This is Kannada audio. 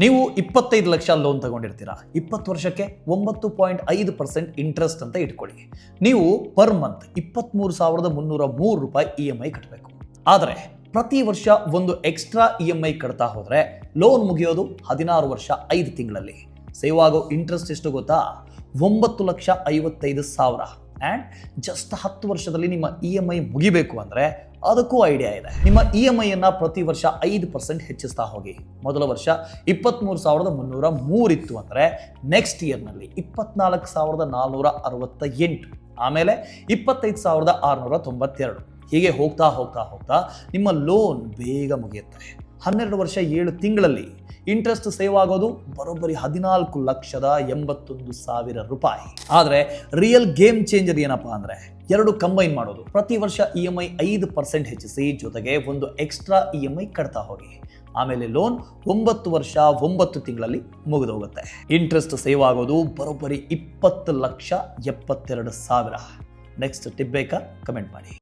ನೀವು 25 ಲಕ್ಷ ಲೋನ್ ತಗೊಂಡಿರ್ತೀರಾ, 20 ವರ್ಷಕ್ಕೆ 9.5% ಇಂಟ್ರೆಸ್ಟ್ ಅಂತ ಇಟ್ಕೊಳ್ಳಿ. ನೀವು ಪರ್ ಮಂತ್ 23,303 ರೂಪಾಯಿ EMI ಕಟ್ಟಬೇಕು. ಆದರೆ ಪ್ರತಿ ವರ್ಷ ಒಂದು ಎಕ್ಸ್ಟ್ರಾ EMI ಕಟ್ತಾ ಹೋದ್ರೆ ಲೋನ್ ಮುಗಿಯೋದು 16 ವರ್ಷ 5 ತಿಂಗಳಲ್ಲಿ. ಸೇವ್ ಆಗೋ ಇಂಟ್ರೆಸ್ಟ್ ಎಷ್ಟು ಗೊತ್ತಾ? 9,55,000. ಆ್ಯಂಡ್ ಜಸ್ಟ್ 10 ವರ್ಷದಲ್ಲಿ ನಿಮ್ಮ EMI ಮುಗಿಬೇಕು ಅಂದರೆ ಅದಕ್ಕೂ ಐಡಿಯಾ ಇದೆ. ನಿಮ್ಮ EMIಯನ್ನು ಪ್ರತಿ ವರ್ಷ 5% ಹೆಚ್ಚಿಸ್ತಾ ಹೋಗಿ. ಮೊದಲ ವರ್ಷ 23,303 ಇತ್ತು ಅಂದರೆ ನೆಕ್ಸ್ಟ್ ಇಯರ್ನಲ್ಲಿ 24,468, ಆಮೇಲೆ 25,692. ಹೀಗೆ ಹೋಗ್ತಾ ಹೋಗ್ತಾ ಹೋಗ್ತಾ ನಿಮ್ಮ ಲೋನ್ ಬೇಗ ಮುಗಿಯುತ್ತೆ. 12 ವರ್ಷ 7 ತಿಂಗಳಲ್ಲಿ ಇಂಟ್ರೆಸ್ಟ್ ಸೇವ್ ಆಗೋದು ಬರೋಬ್ಬರಿ 14,81,000 ರೂಪಾಯಿ. ಆದರೆ ರಿಯಲ್ ಗೇಮ್ ಚೇಂಜರ್ ಏನಪ್ಪಾ ಅಂದರೆ ಎರಡು ಕಂಬೈನ್ ಮಾಡೋದು. ಪ್ರತಿ ವರ್ಷ EMI 5% ಹೆಚ್ಚಿಸಿ, ಜೊತೆಗೆ ಒಂದು ಎಕ್ಸ್ಟ್ರಾ EMI ಕಟ್ತಾ ಹೋಗಿ. ಆಮೇಲೆ ಲೋನ್ 9 ವರ್ಷ 9 ತಿಂಗಳಲ್ಲಿ ಮುಗಿದೋಗುತ್ತೆ. ಇಂಟ್ರೆಸ್ಟ್ ಸೇವ್ ಆಗೋದು ಬರೋಬ್ಬರಿ 20,72,000. ನೆಕ್ಸ್ಟ್ ಟಿಪ್ ಬೇಕಾ? ಕಮೆಂಟ್ ಮಾಡಿ.